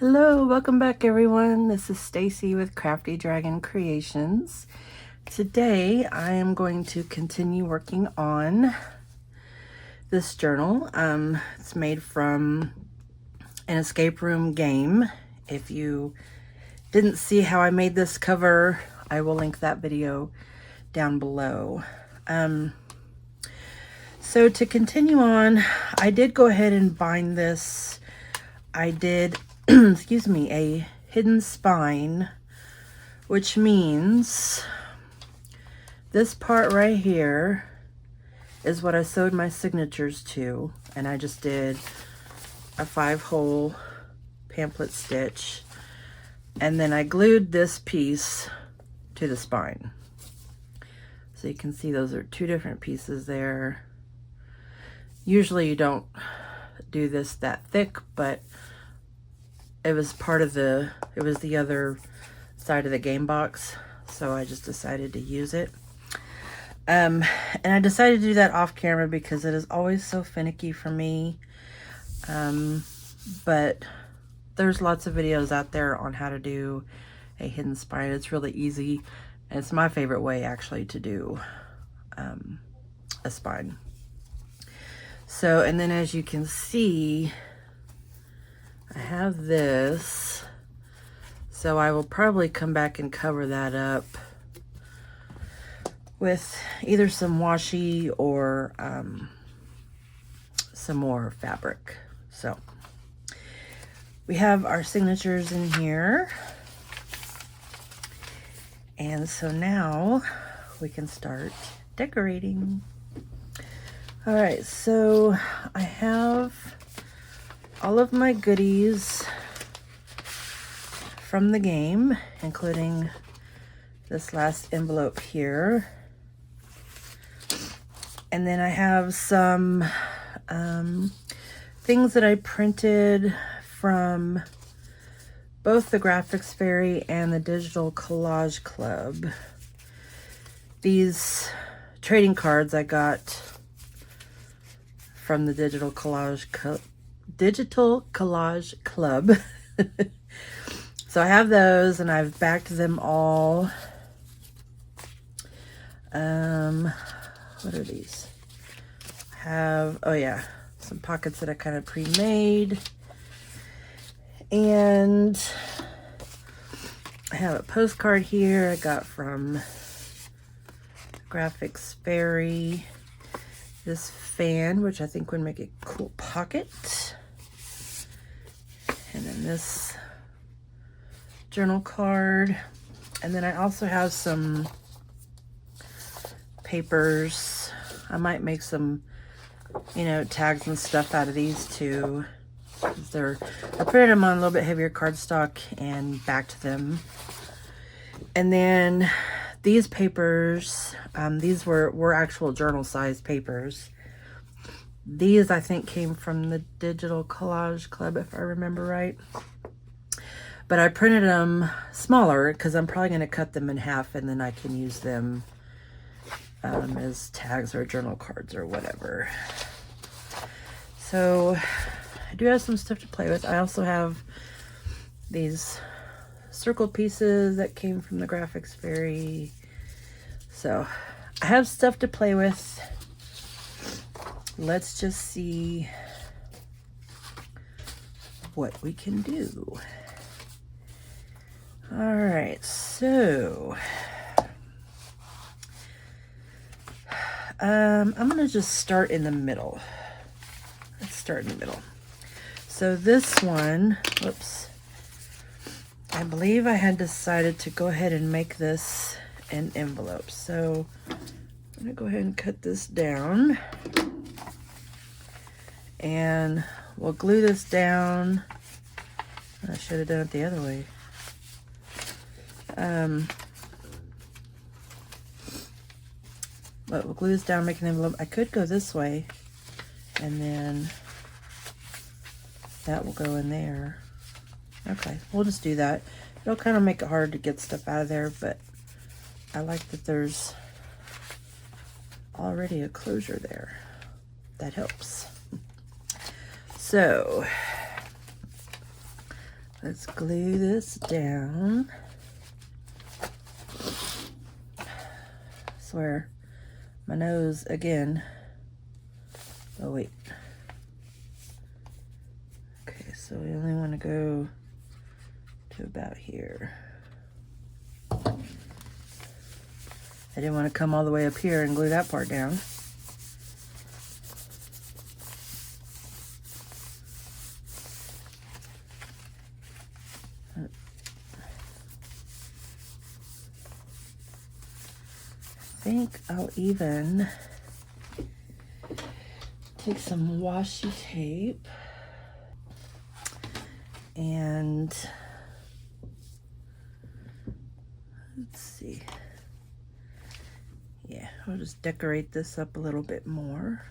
Hello, welcome back everyone. This is Stacy with Crafty Dragon Creations. Today I am going to continue working on this journal. It's made from an escape room game. If you didn't see how I made this cover, I will link that video down below. So to continue on, I did go ahead and bind this. I did excuse me, a hidden spine, which means this part right here is what I sewed my signatures to, and I just did a 5-hole pamphlet stitch, and then I glued this piece to the spine. So you can see those are two different pieces there. Usually you don't do this that thick, but it was the other side of the game box, so I just decided to use it. And I decided to do that off camera because it is always so finicky for me. But there's lots of videos out there on how to do a hidden spine. It's really easy, and it's my favorite way actually to do a spine. So, and then as you can see, I have this, so I will probably come back and cover that up with either some washi or some more fabric. So we have our signatures in here, and so now we can start decorating. All right, so I have all of my goodies from the game, including this last envelope here. And then I have some things that I printed from both the Graphics Fairy and the Digital Collage Club. These trading cards I got from the Digital Collage Club. So I have those, and I've backed them all. What are these? I have, oh yeah, some pockets that I kind of pre-made. And I have a postcard here I got from Graphics Fairy. This fan, which I think would make a cool pocket. And then this journal card. And then I also have some papers. I might make some, tags and stuff out of these too. I printed them on a little bit heavier cardstock and backed them. And then these papers, these were actual journal size papers. These I think came from the Digital Collage Club, if I remember right. But I printed them smaller because I'm probably going to cut them in half, and then I can use them as tags or journal cards or whatever. So I do have some stuff to play with. I also have these circle pieces that came from the Graphics Fairy. So I have stuff to play with. Let's just see what we can do. All right, so I'm gonna just start in the middle. Let's start in the middle. So this one, whoops, I believe I had decided to go ahead and make this an envelope. So I'm gonna go ahead and cut this down, and we'll glue this down. I should have done it the other way. But we'll glue this down, make an envelope. I could go this way, and then that will go in there. Okay, we'll just do that. It'll kind of make it hard to get stuff out of there, but I like that there's already a closure there. That helps. So Let's glue this down. I swear, my nose again. Oh wait. Okay, so we only want to go to about here. I didn't want to come all the way up here and glue that part down. I think I'll even take some washi tape and let's see. Yeah, I'll just decorate this up a little bit more.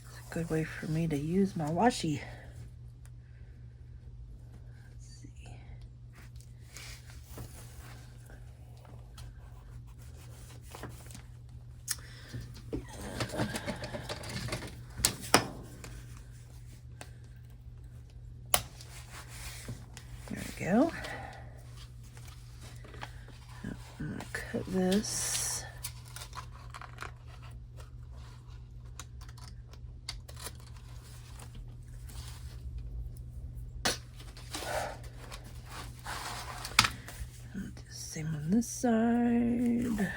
It's a good way for me to use my washi. Go. I'm going to cut this. I'll do the same on this side.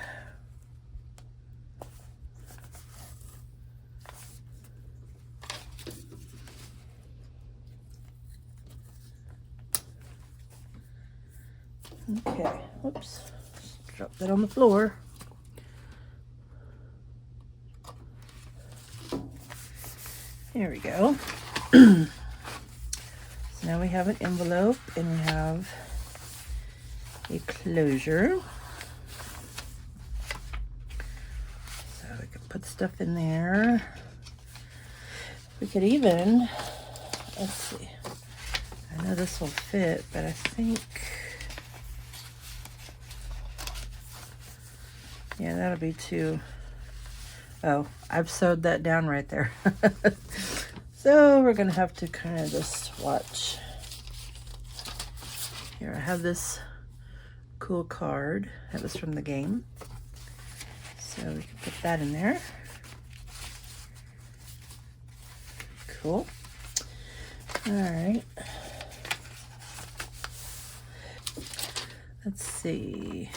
Okay, whoops, drop that on the floor. There we go. So now we have an envelope and we have a closure. So we can put stuff in there. We could even, let's see, I know this will fit, but I think, yeah, that'll be too. Oh, I've sewed that down right there. So we're gonna have to kind of just watch. Here, I have this cool card. That was from the game. So we can put that in there. Cool. All right. Let's see.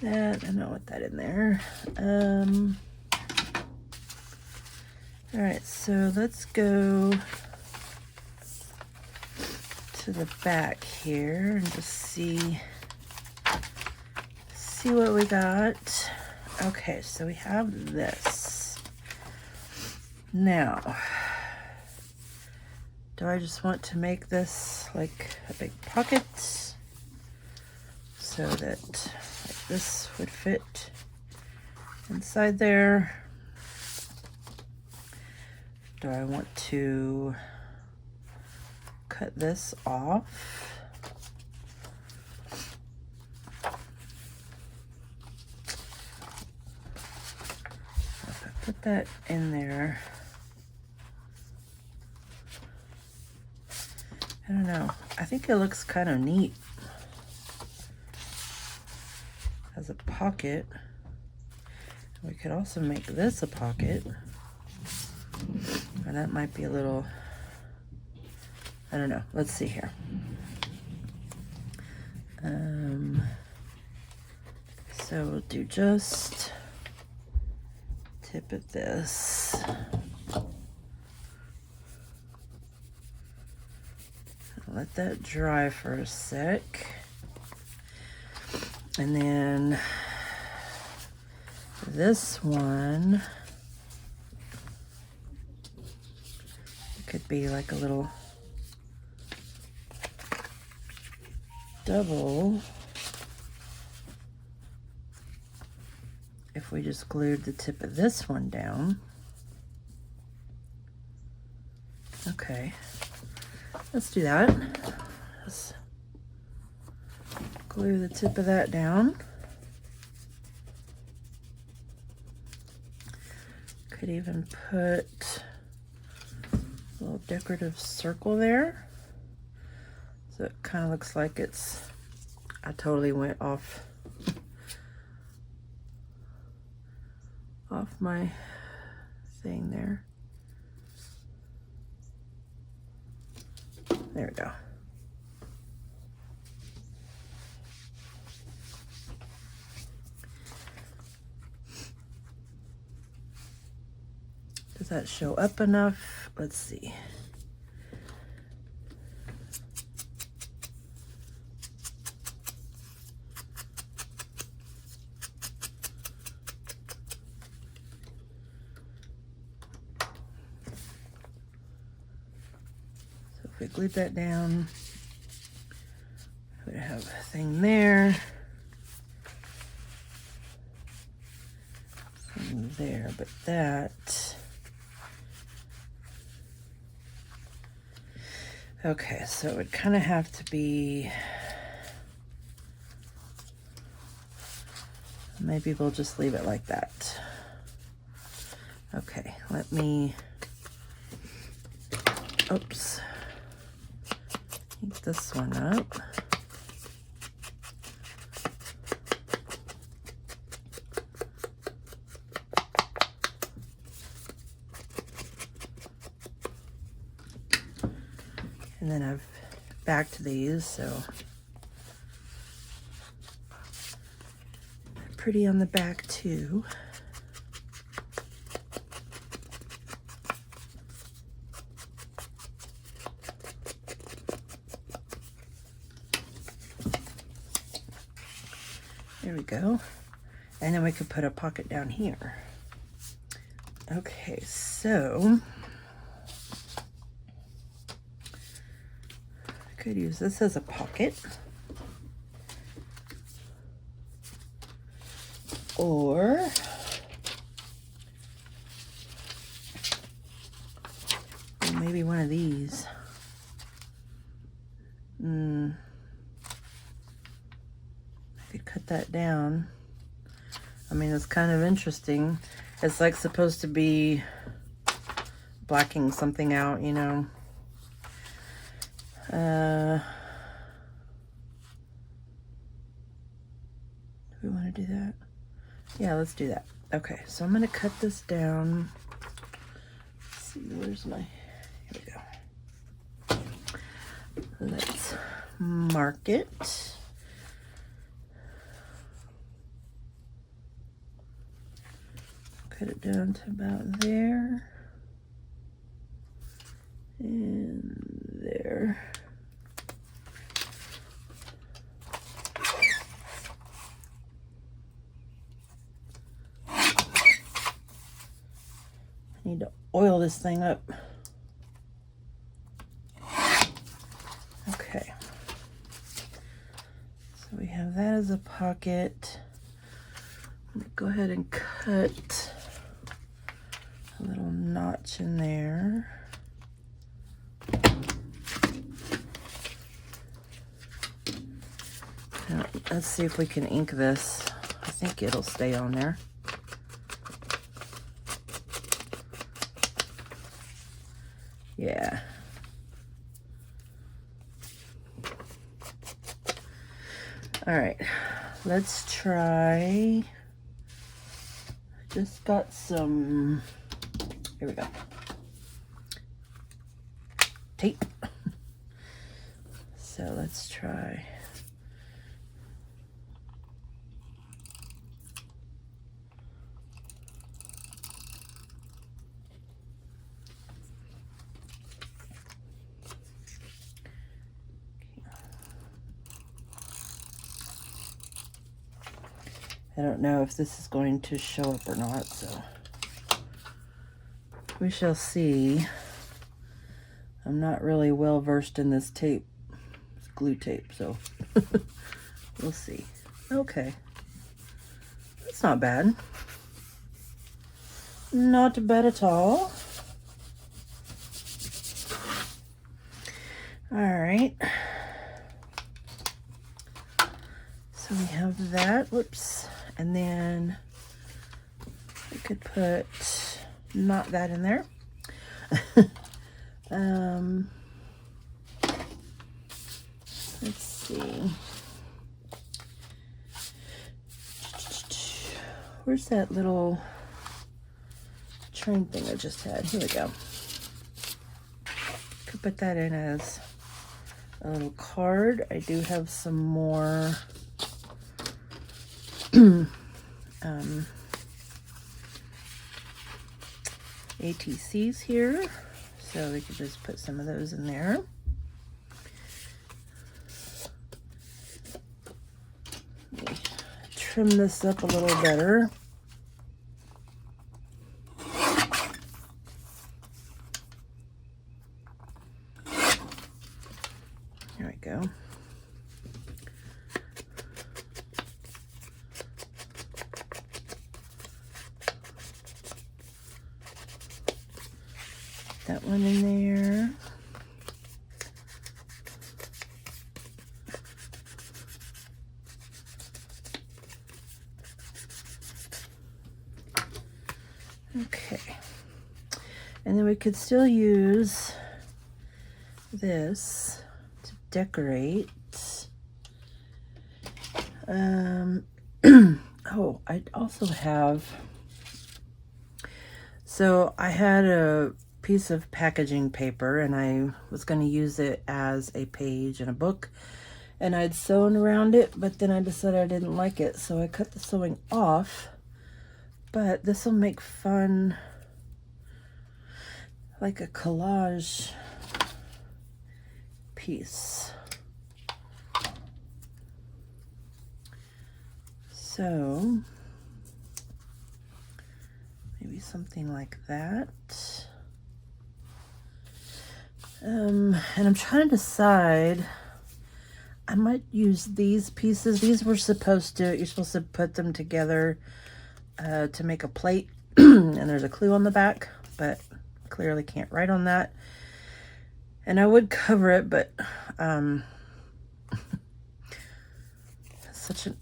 That, I don't want that in there. All right, so let's go to the back here and just see what we got. Okay, so we have this. Now, do I just want to make this like a big pocket so that like this would fit inside there? Do I want to cut this off? If I put that in there, I don't know. I think it looks kind of neat as a pocket. We could also make this a pocket. And that might be a little, I don't know. Let's see here. So we'll do just tip of this. Let that dry for a sec. And then this one could be like a little double if we just glued the tip of this one down. Okay, let's do that. Let's glue the tip of that down. Could even put little decorative circle there. So it kind of looks like it's, I totally went off my thing there. There we go. Does that show up enough? Let's see. So if we glued that down, we have a thing there. Thing there, but that. Okay, so it would kind of have to be, maybe we'll just leave it like that. Okay, let me, oops, heat this one up. And then I've backed these, so they're pretty on the back too. There we go. And then we could put a pocket down here. Okay, so could use this as a pocket, or maybe one of these. I could cut that down. I mean, it's kind of interesting. It's like supposed to be blacking something out, you know. Do we want to do that? Yeah, let's do that. Okay, so I'm going to cut this down. Let's see, where's my, here we go. Let's mark it. Cut it down to about there. And there. I need to oil this thing up. Okay. So we have that as a pocket. I'm gonna go ahead and cut a little notch in there. Now, let's see if we can ink this. I think it'll stay on there. Yeah. All right, let's try. I just got some, here we go, tape. So let's try. I don't know if this is going to show up or not, so we shall see. I'm not really well versed in this tape. It's glue tape, so we'll see. Okay. That's not bad. Not bad at all. All right. So we have that. Whoops. And then I could put not that in there. Let's see. Where's that little train thing I just had? Here we go. Could put that in as a little card. I do have some more ATCs here, so we could just put some of those in there. Let me trim this up a little better. There we go. That one in there. Okay. And then we could still use this to decorate. Oh, I also have, so I had a piece of packaging paper and I was going to use it as a page in a book, and I'd sewn around it, but then I decided I didn't like it, so I cut the sewing off. But this will make fun, like a collage piece. So maybe something like that. And I'm trying to decide, I might use these pieces. These were supposed to, you're supposed to put them together to make a plate. And there's a clue on the back, but clearly can't write on that. And I would cover it, but such an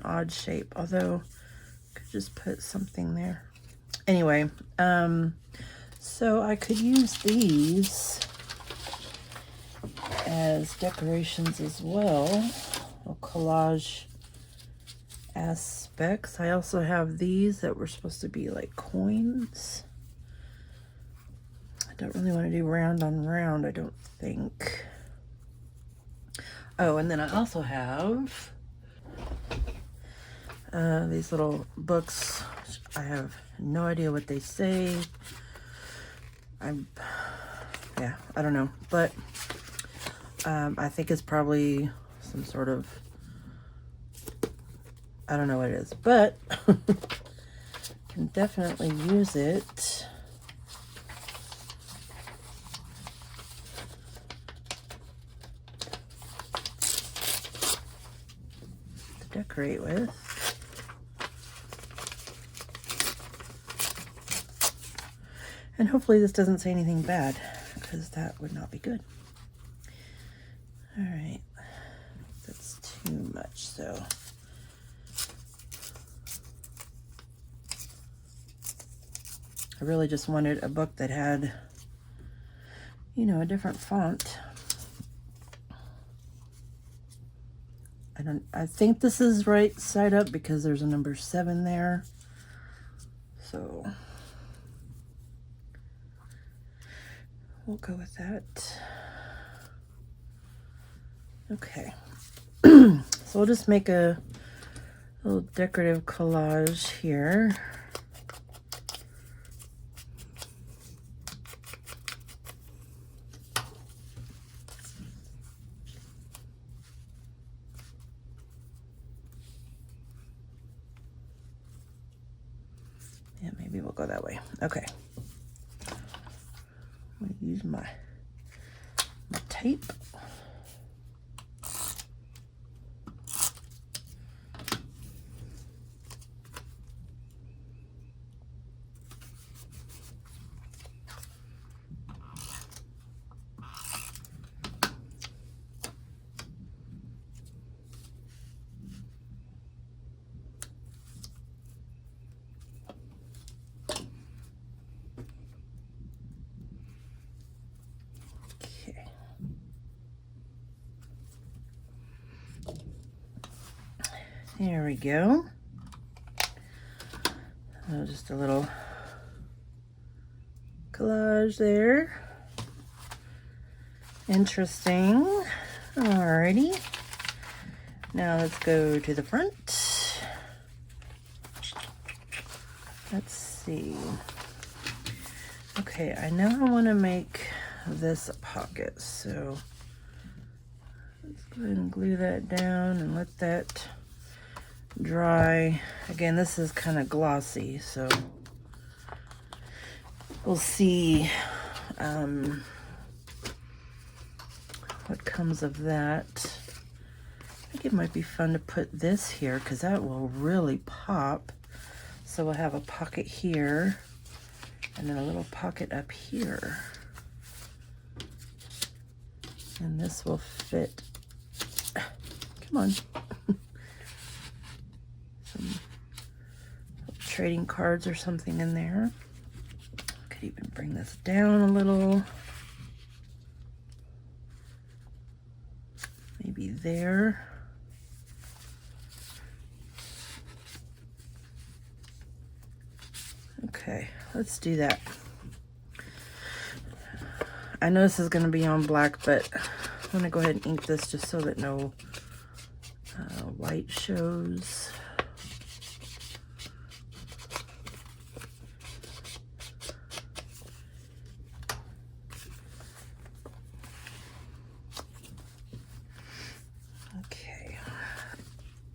odd shape, although I could just put something there. Anyway, so I could use these as decorations as well, or collage aspects. I also have these that were supposed to be like coins. I don't really want to do round on round, I don't think. Oh, and then I also have these little books. I have no idea what they say. I don't know, but I think it's probably some sort of, I don't know what it is, but can definitely use it to decorate with. And hopefully this doesn't say anything bad, because that would not be good. All right, that's too much, so. I really just wanted a book that had, you know, a different font. I think this is right side up because there's a number 7 there. So we'll go with that. Okay. So we'll just make a little decorative collage here. Yeah, maybe we'll go that way. Okay. I'm gonna use my tape. There we go. Oh, just a little collage there. Interesting. Alrighty. Now let's go to the front. Let's see. Okay, I know I want to make this a pocket, so let's go ahead and glue that down and let that dry. Again, this is kind of glossy, so we'll see what comes of that. I think it might be fun to put this here because that will really pop. So we'll have a pocket here and then a little pocket up here. And this will fit. Come on. Some trading cards or something in there. Could even bring this down a little. Maybe there. Okay, let's do that. I know this is going to be on black, but I'm going to go ahead and ink this just so that no white shows. Okay,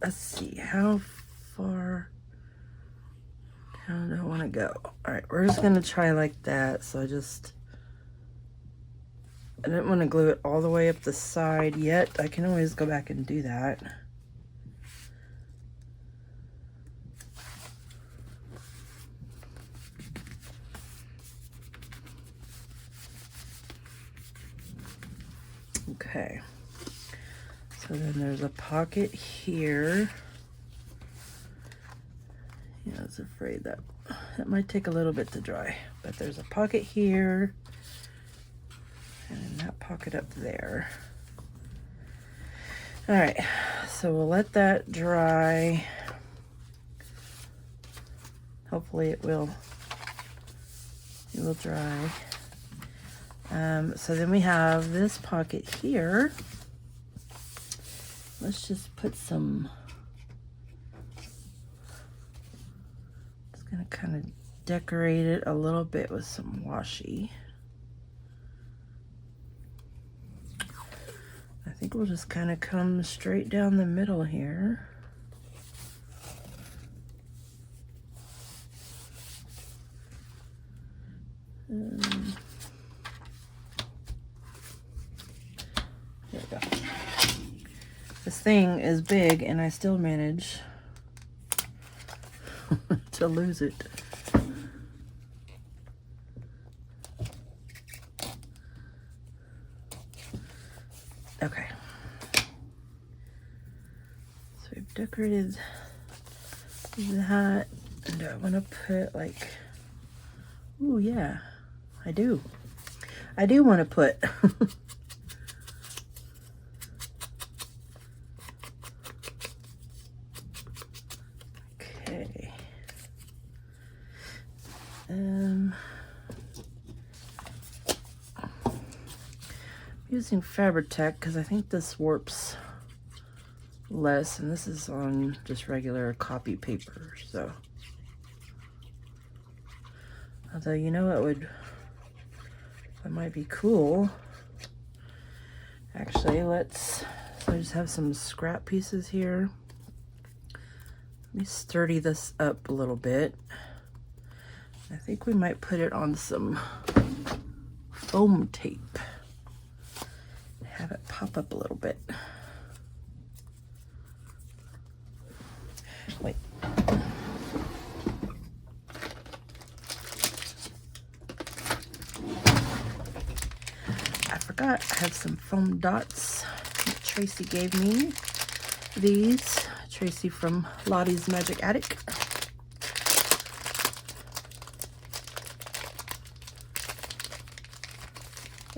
let's see how far down do I want to go. All right, we're just going to try like that. So I didn't want to glue it all the way up the side yet. I can always go back and do that. Okay. So then there's a pocket here. Yeah, I was afraid that might take a little bit to dry, but there's a pocket here and that pocket up there. All right, so we'll let that dry. Hopefully it will dry. So then we have this pocket here. Let's just put some, just gonna kind of decorate it a little bit with some washi. I think we'll just kind of come straight down the middle here. There we go. This thing is big and I still manage to lose it. Okay. So we've decorated that. And I want to put like, ooh, yeah, I do. I do want to put okay. Using Fabri-Tac because I think this warps less, and this is on just regular copy paper. So, although you know that might be cool. Actually, so I just have some scrap pieces here. Let me sturdy this up a little bit. I think we might put it on some foam tape. Have it pop up a little bit. Wait. I forgot I have some foam dots that Tracy gave me. These, Tracy from Lottie's Magic Attic.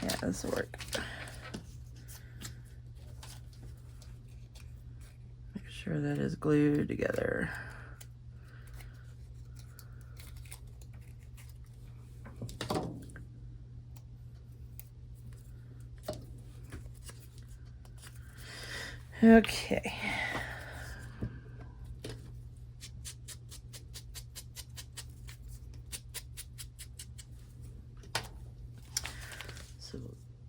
Yeah, this will work. Make sure sure that is glued together. Okay. So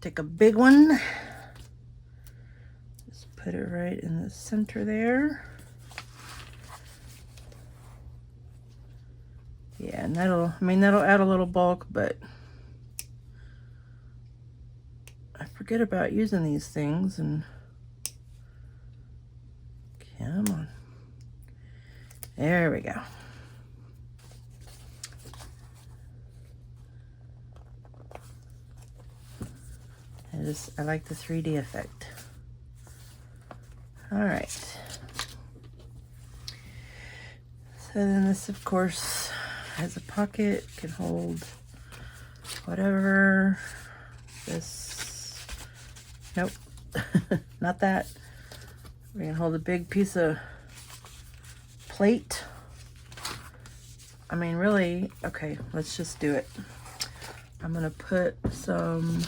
take a big one. Just put it right in the center there. Yeah, and that'll add a little bulk, but I forget about using these things and come on. There we go. I like the 3D effect. All right. So then this, of course, has a pocket, can hold whatever. This, nope, not that. We can hold a big piece of plate. I mean, really, okay, let's just do it. I'm gonna put some,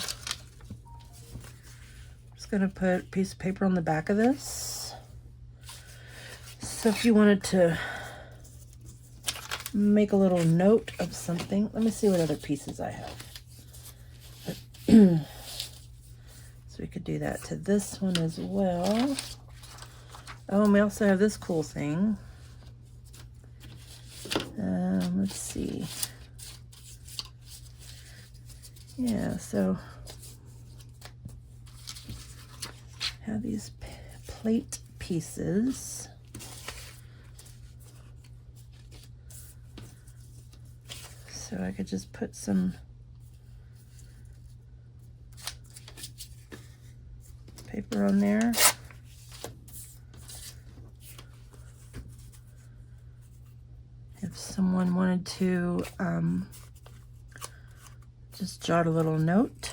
just gonna put a piece of paper on the back of this. So if you wanted to make a little note of something, let me see what other pieces I have. So we could do that to this one as well. Oh, and we also have this cool thing. Let's see. Yeah, so have these plate pieces. So I could just put some paper on there. If someone wanted to just jot a little note.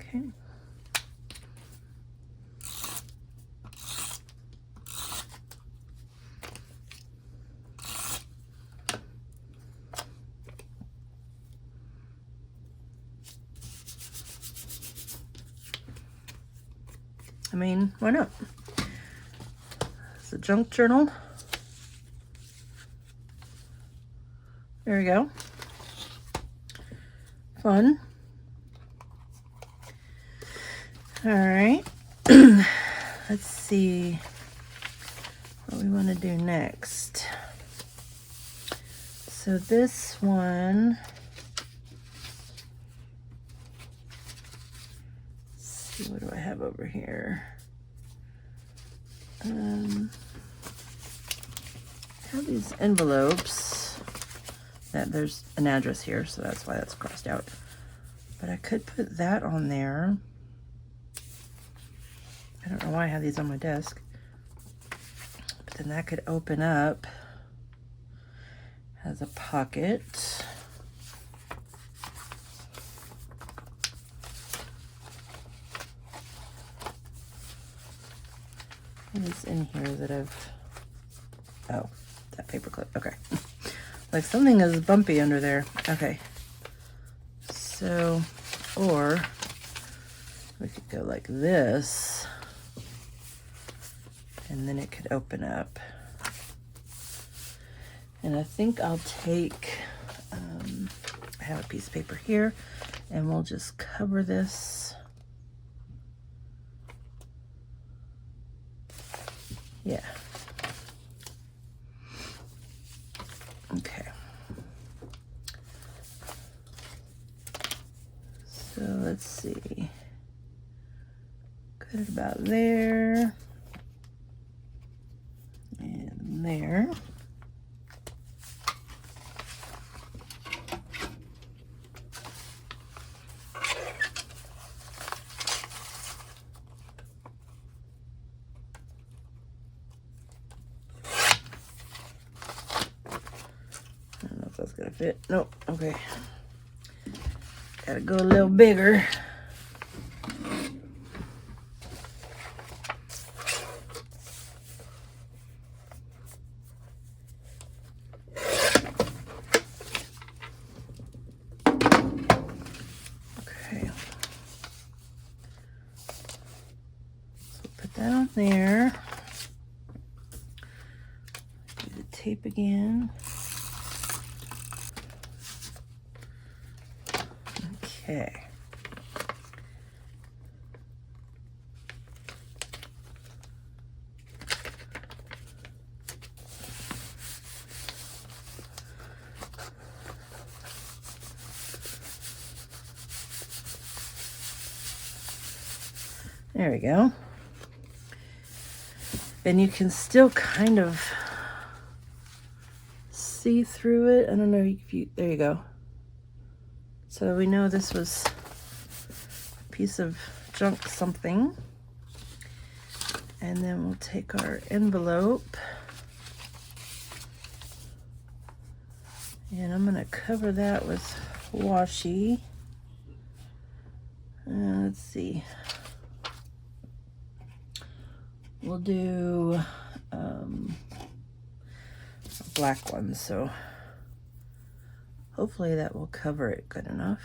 Okay. I mean, why not? It's a junk journal. There we go. Fun. All right. Let's see what we want to do next. So this one, let's see, what do I have over here? I have these envelopes that there's an address here, so that's why that's crossed out. But I could put that on there. I don't know why I have these on my desk. But then that could open up as a pocket. What is in here that I've, oh, that paper clip, okay. Like something is bumpy under there. Okay. So, or we could go like this, and then it could open up. And I think I'll take, I have a piece of paper here, and we'll just cover this. Yeah. Okay. So let's see. Cut it about there. And there. fit? Nope. Okay. Gotta go a little bigger. Okay. So put that on there. Do the tape again. Okay. There we go. And you can still kind of see through it. I don't know if you, there you go. So we know this was a piece of junk something. And then we'll take our envelope. And I'm gonna cover that with washi. Let's see. We'll do a black one, so hopefully that will cover it good enough.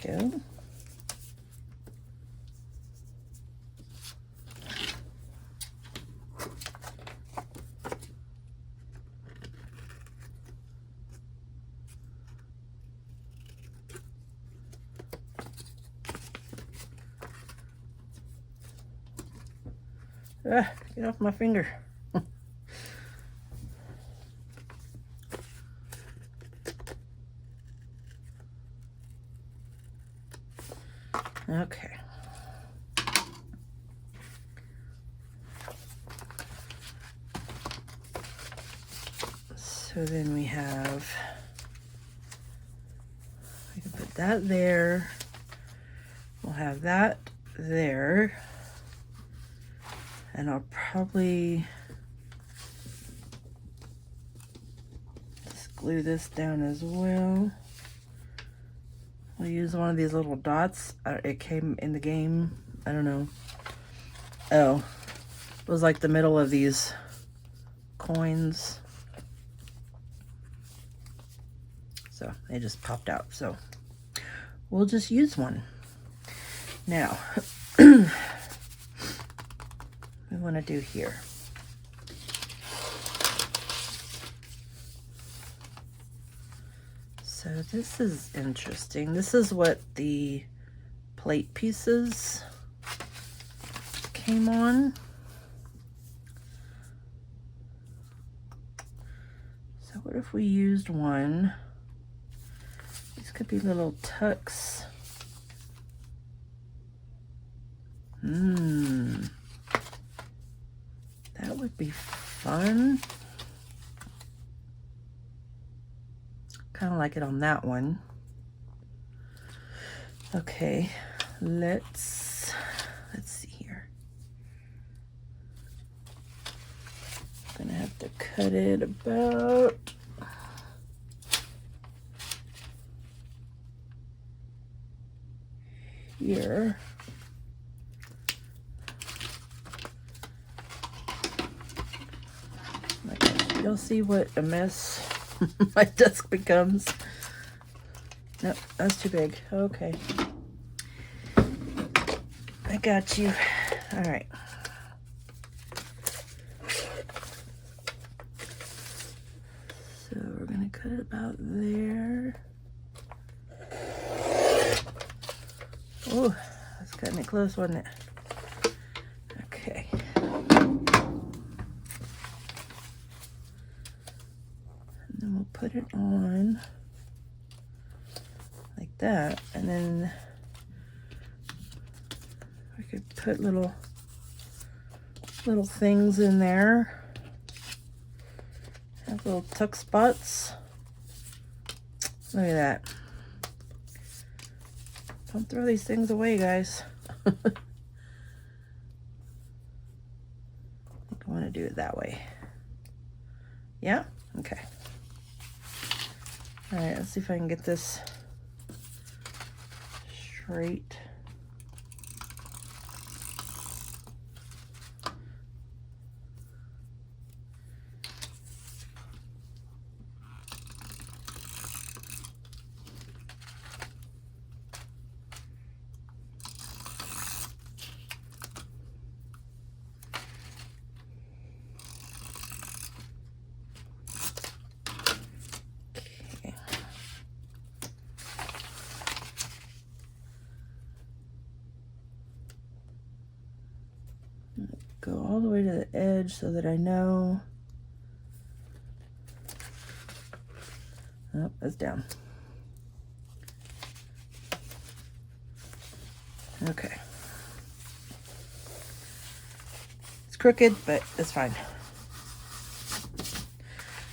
There we go. Ah, get off my finger. Okay. So then we can put that there. We'll have that there. And I'll probably just glue this down as well. I'll use one of these little dots. It came in the game. I don't know. Oh, it was like the middle of these coins. So they just popped out. So we'll just use one. Now, we want to do here. So this is interesting. This is what the plate pieces came on. So what if we used one? These could be little tucks. That would be fun. Kind of like it on that one. Okay, let's see here. I'm gonna have to cut it about here. You'll see what a mess my desk becomes. Nope, that's too big. Okay. I got you. All right. So we're gonna cut it about there. Oh, that's cutting it close, wasn't it? Okay. Then we'll put it on like that, and then we could put little things in there. Have little tuck spots. Look at that. Don't throw these things away, guys. want to do it that way. Yeah? Okay. All right, let's see if I can get this straight. Go all the way to the edge so that I know. Oh, it's down. Okay. It's crooked, but it's fine.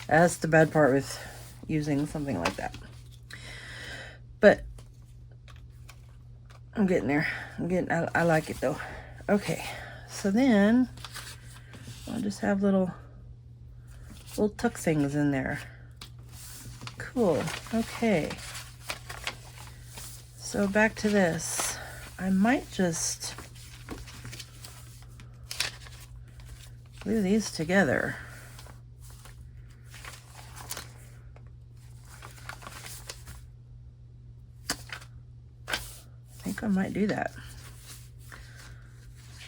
That's the bad part with using something like that. But I'm getting there. I like it though. Okay. So then I'll just have little tuck things in there. Cool. Okay. So back to this. I might just glue these together. I think I might do that.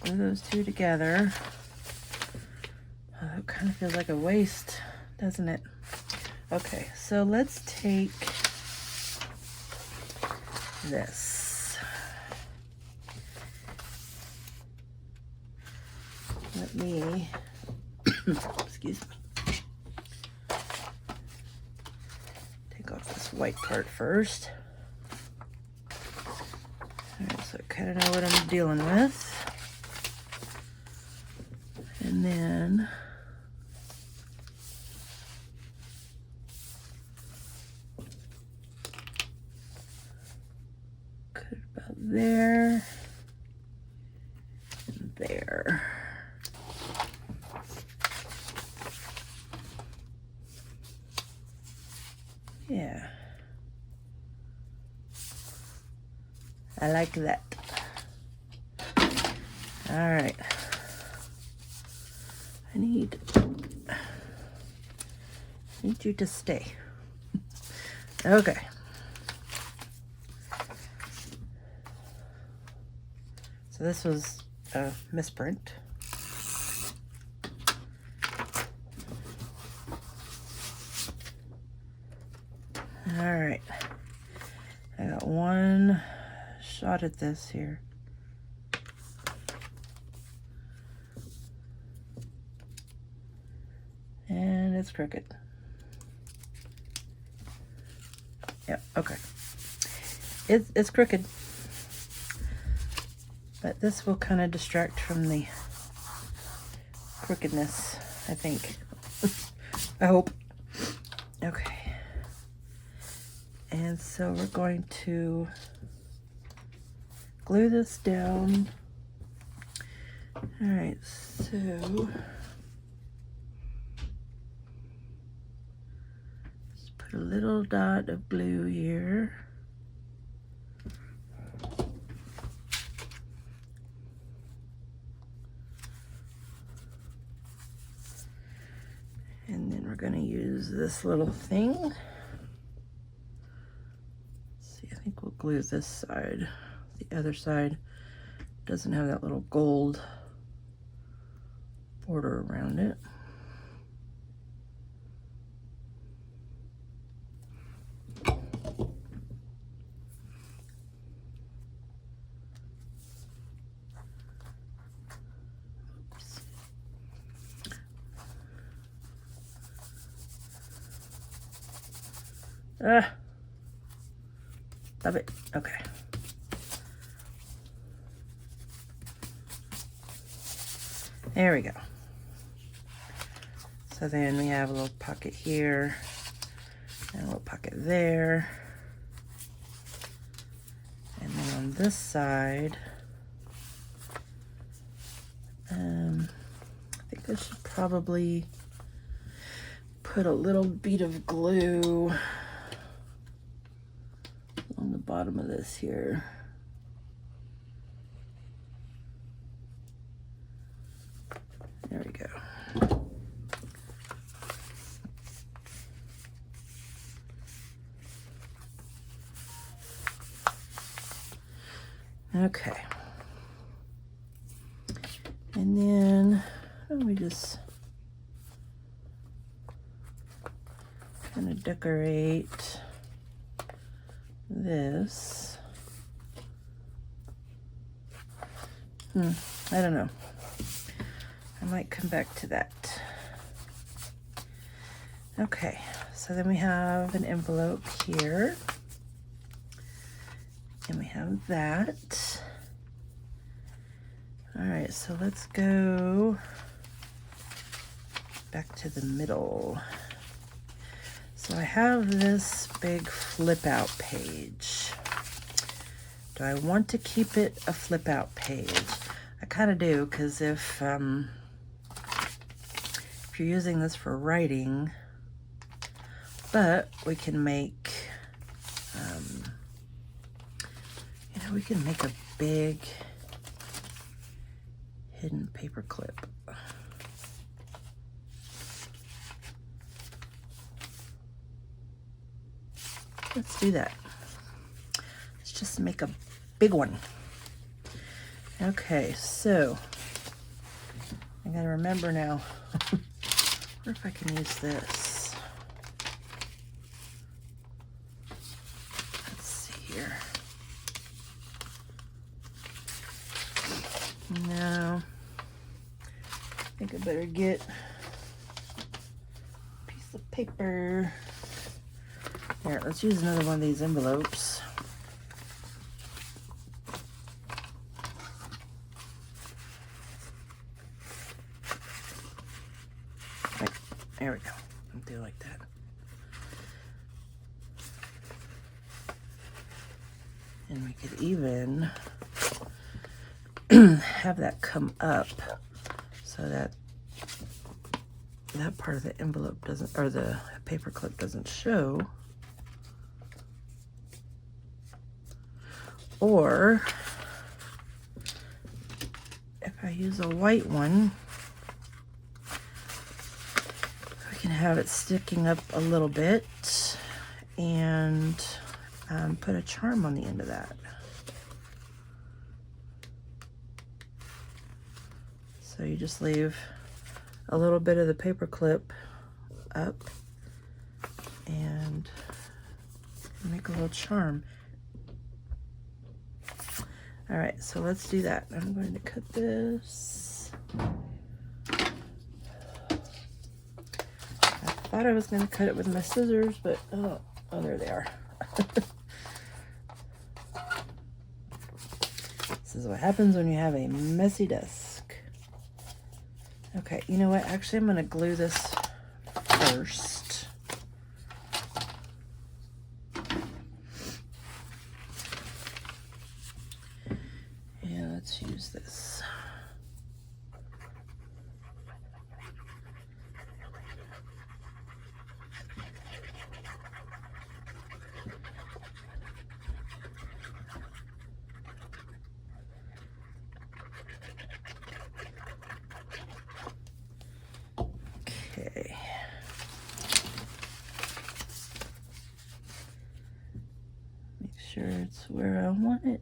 Glue those two together. Oh, that kind of feels like a waste, doesn't it? Okay, so let's take this. Let me, excuse me, take off this white part first. All right, so I kind of know what I'm dealing with. And then cut it about there and there. Yeah, I like that. All right. I need you to stay. Okay. So this was a misprint. All right. I got one shot at this here. And it's crooked. Yep, okay. It's crooked. But this will kind of distract from the crookedness, I think. I hope. Okay. And so we're going to glue this down. All right, so just put a little dot of glue here. And then we're going to use this little thing. Let's see, I think we'll glue this side. The other side doesn't have that little gold border around it. Ah, stop it. Okay. There we go. So then we have a little pocket here and a little pocket there. And then on this side, I think I should probably put a little bead of glue on the bottom of this here. There we go. Okay. And then we just kind of decorate this. I don't know. I might come back to that. Okay, so then we have an envelope here. And we have that. All right, so let's go back to the middle. So I have this big flip out page. Do I want to keep it a flip out page? I kind of do, because if you're using this for writing, but we can make, we can make a big hidden paper clip. Let's do that. Let's just make a big one. Okay, so I gotta remember now. I wonder if I can use this. Let's see here. No, I think I better get a piece of paper. Here, let's use another one of these envelopes. Right, there we go. I'll do it like that. And we could even have that come up so that that part of the envelope doesn't, or the paper clip doesn't show. Or if I use a white one, we can have it sticking up a little bit and put a charm on the end of that. So you just leave a little bit of the paper clip up and make a little charm. All right, so let's do that. I'm going to cut this. I thought I was going to cut it with my scissors, but oh, there they are. This is what happens when you have a messy desk. Okay, you know what? Actually, I'm going to glue this first. Yeah, let's use this. Okay. Make sure it's where I want it.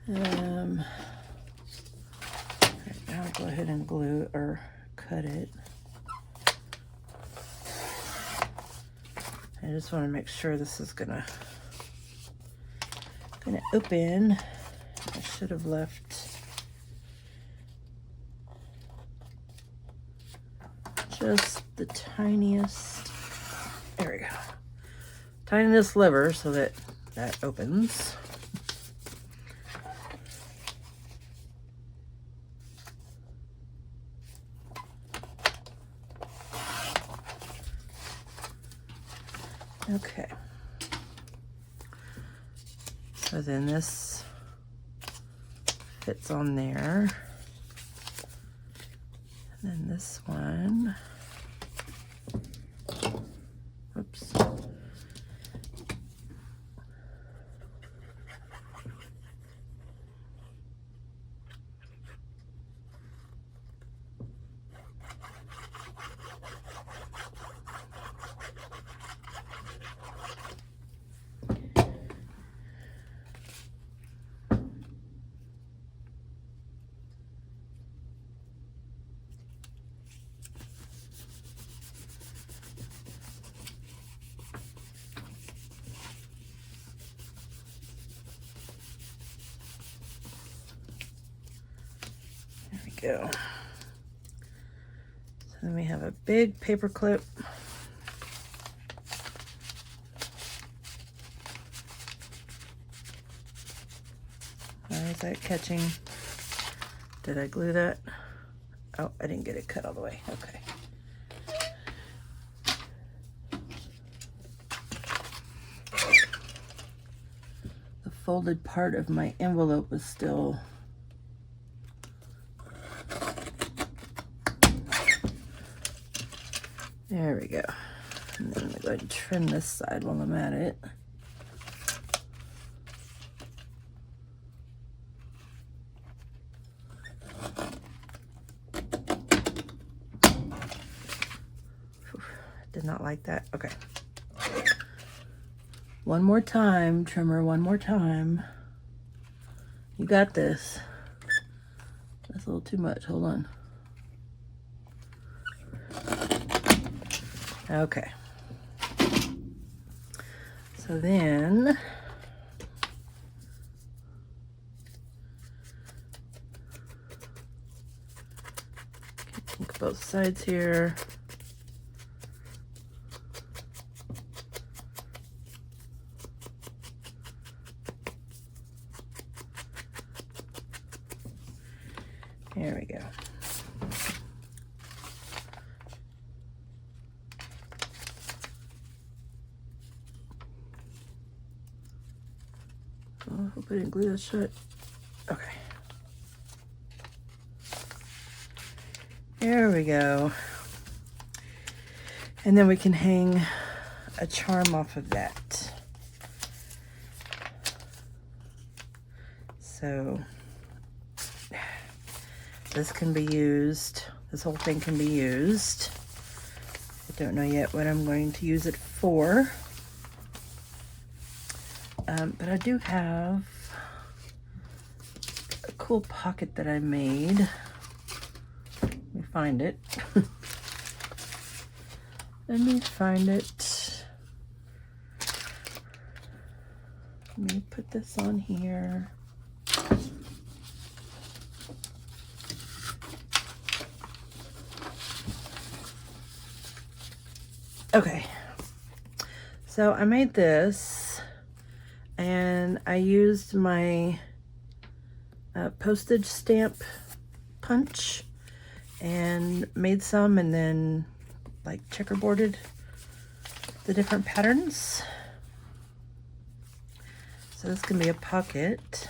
Right, now I'll go ahead and glue or cut it. I just want to make sure this is gonna open. I should have left just the tiniest, there we go, tiniest lever so that that opens. Okay. So then this fits on there. And then this one. Oops. Go. So then we have a big paper clip. Why is that catching? Did I glue that? Oh, I didn't get it cut all the way. Okay. The folded part of my envelope was still there we go. And then I'm going to go ahead and trim this side while I'm at it. Did not like that. Okay. One more time, trimmer, one more time. You got this. That's a little too much. Hold on. Okay. So then both sides here. There we go. Oh, I hope I didn't glue that shut. Okay. There we go. And then we can hang a charm off of that. So this can be used, this whole thing can be used. I don't know yet what I'm going to use it for. But I do have a cool pocket that I made. Let me find it. Let me find it. Let me put this on here. Okay, so I made this and I used my postage stamp punch and made some and then like checkerboarded the different patterns. So this can be a pocket.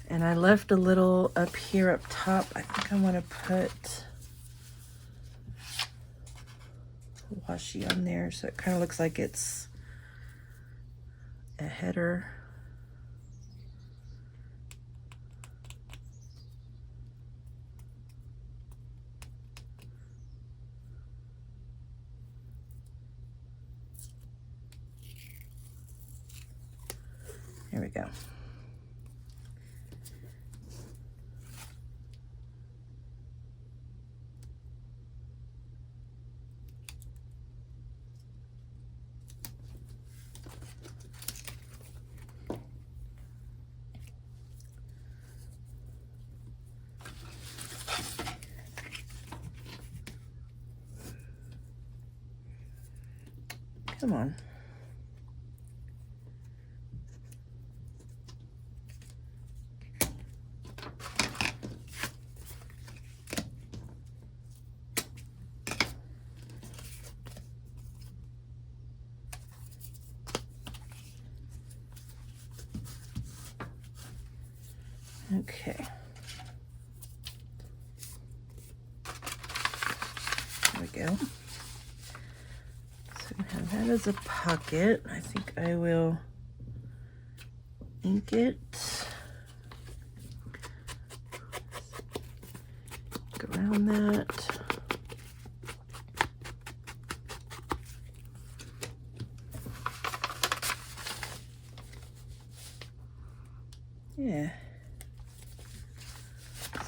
And I left a little up here up top. I think I want to put washi on there so it kind of looks like it's a header. There we go. Come on. Okay. There we go. So we have that as a pocket. I think I will ink it. Go around that. Yeah.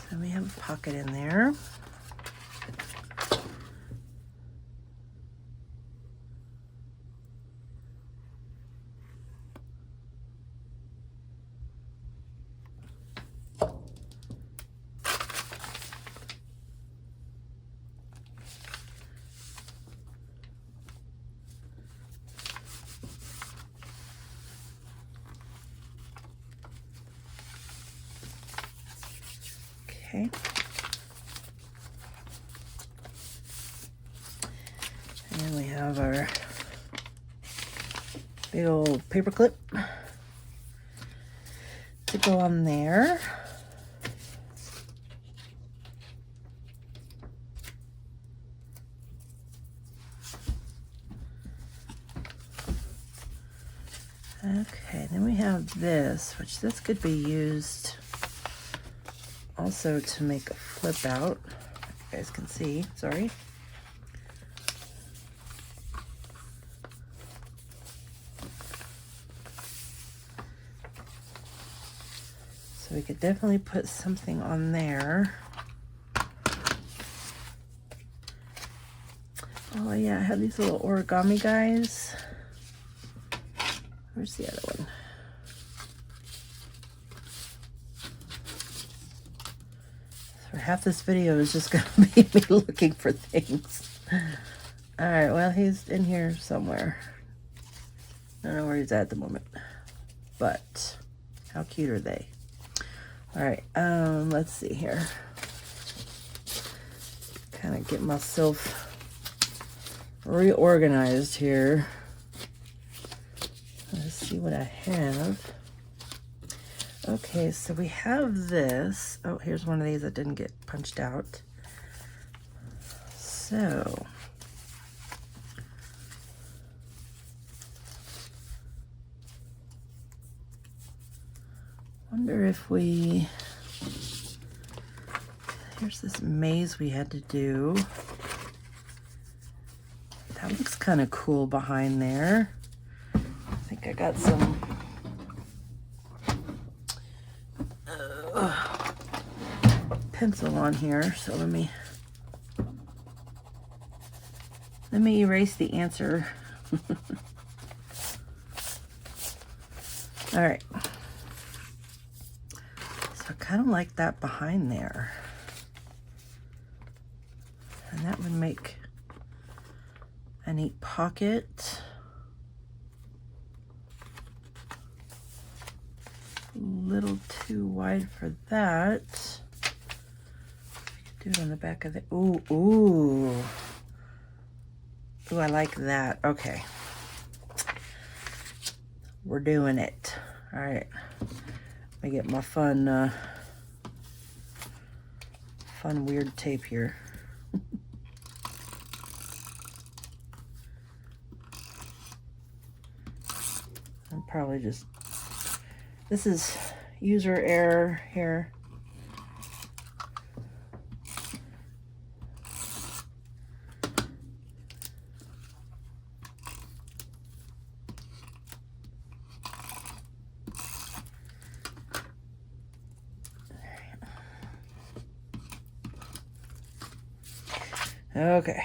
So we have a pocket in there. Okay. And we have our big old paper clip to go on there. Okay, then we have this, which this could be used also to make a flip out. You guys can see, sorry. So we could definitely put something on there. Oh yeah, I have these little origami guys. Where's the other one? For half this video is just gonna be me looking for things. All right, well, he's in here somewhere. I don't know where he's at the moment, but how cute are they? All right, let's see here. Kind of get myself reorganized here. Let's see what I have. Okay, so we have this. Oh, here's one of these that didn't get punched out. So, wonder if we, here's this maze we had to do. That looks kind of cool behind there. I think I got some pencil on here, so let me erase the answer. All right, so I kind of like that behind there, and that would make a neat pocket. A little too wide for that. Do it on the back of the, ooh, ooh. Ooh, I like that. Okay. We're doing it. All right. Let me get my fun weird tape here. I'm probably just, this is user error here. Okay.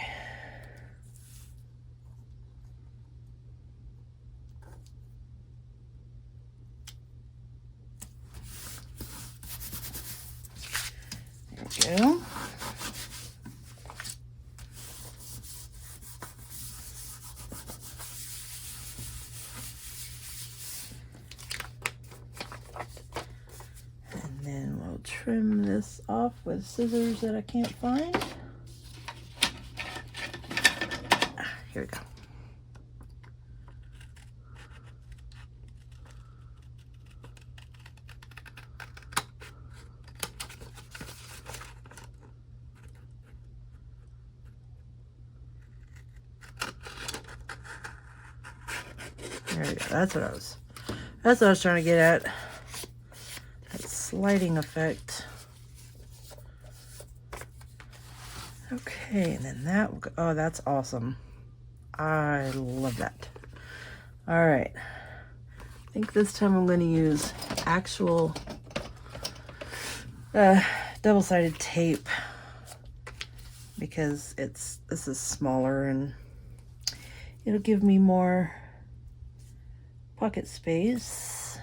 There we go. And then we'll trim this off with scissors that I can't find. Here we go. There we go. That's what I was trying to get at. That sliding effect. Okay, and then that will go. Oh, that's awesome. I love that. All right. I think this time I'm going to use actual double-sided tape because this is smaller and it'll give me more pocket space.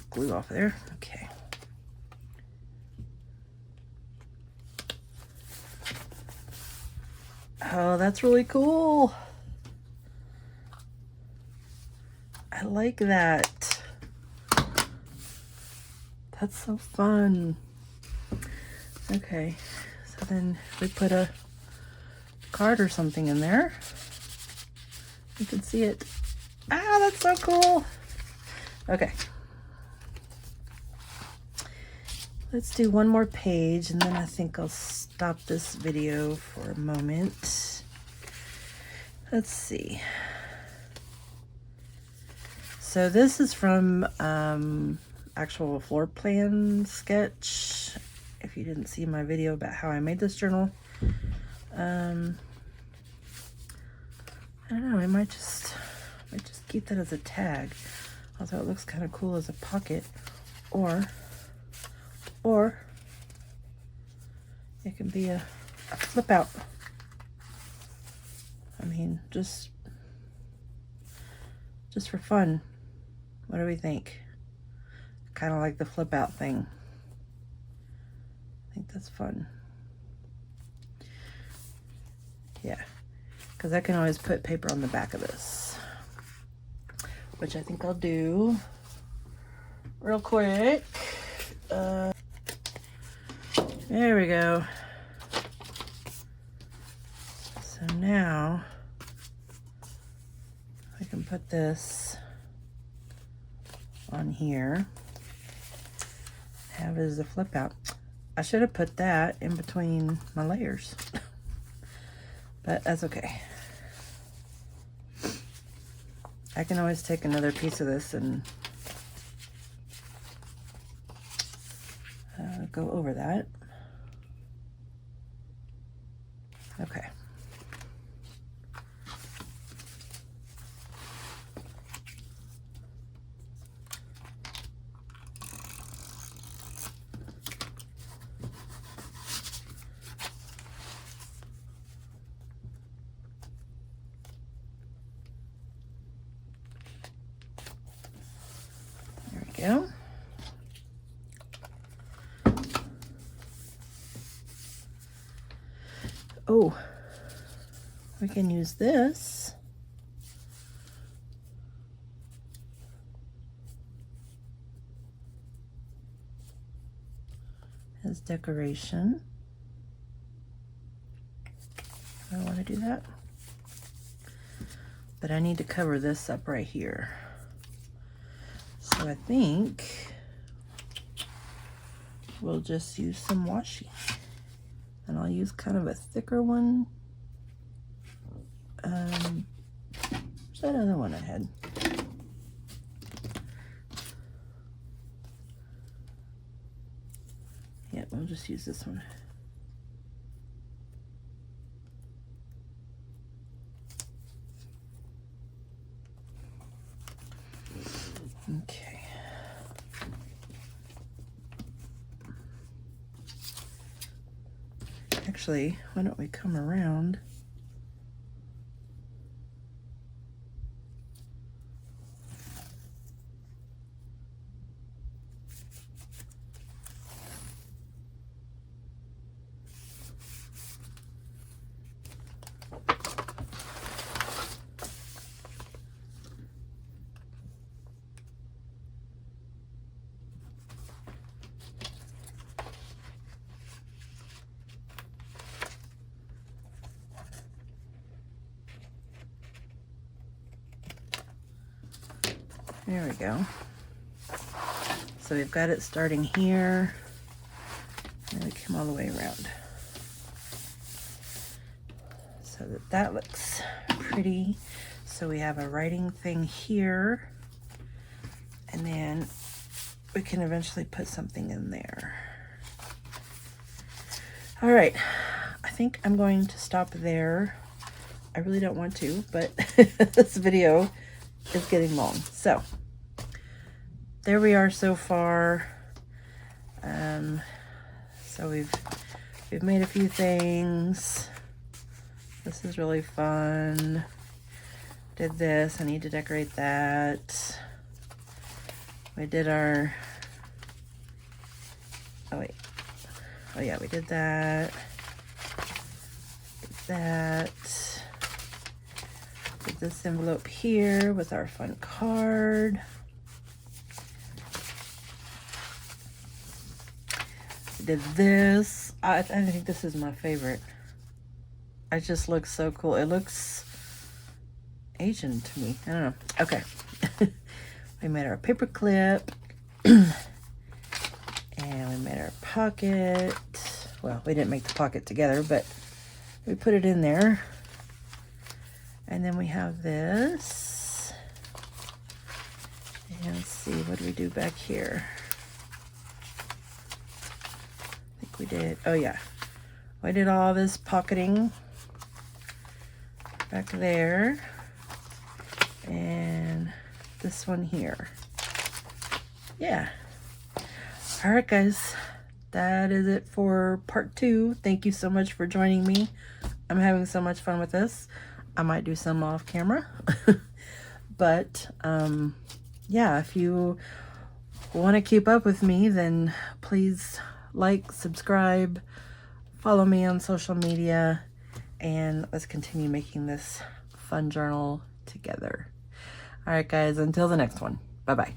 Glue off there. Okay. Oh, that's really cool. I like that. That's so fun. Okay, so then we put a card or something in there. You can see it. Ah, that's so cool. Okay. Let's do one more page and then I think I'll stop this video for a moment. Let's see. So this is from actual floor plan sketch. If you didn't see my video about how I made this journal, I don't know, I might just keep that as a tag. Although it looks kind of cool as a pocket, or it can be a flip out. I mean, just for fun. What do we think? Kind of like the flip out thing. I think that's fun. Yeah, because I can always put paper on the back of this, which I think I'll do real quick. There we go. So now I can put this on here. Have it as a flip out. I should have put that in between my layers, but that's okay. I can always take another piece of this and go over that. Okay. There we go. Oh, we can use this as decoration. I want to do that, but I need to cover this up right here. So I think we'll just use some washi. And I'll use kind of a thicker one. Where's that other one I had? Yeah, we'll just use this one. Okay. Actually, why don't we come around? There we go. So we've got it starting here, and we come all the way around. so that that looks pretty. So we have a writing thing here, and then we can eventually put something in there. All right, I think I'm going to stop there. I really don't want to, but this video is getting long. So there we are so far. So we've made a few things. This is really fun. Did this, I need to decorate that. We did our, oh wait, oh yeah, we did that. Did that. Did this envelope here with our fun card. Did this. I think this is my favorite. It just looks so cool. It looks Asian to me. I don't know. Okay. We made our paper clip. And we made our pocket. Well, we didn't make the pocket together, but we put it in there. And then we have this. And let's see, what do we do back here? We did, oh yeah, I did all this pocketing back there, and this one here. Yeah. All right, guys, that is it for part 2. Thank you so much for joining me. I'm having so much fun with this. I might do some off camera, but yeah, if you want to keep up with me, then please like, subscribe, follow me on social media, and let's continue making this fun journal together. All right, guys, until the next one. Bye-bye.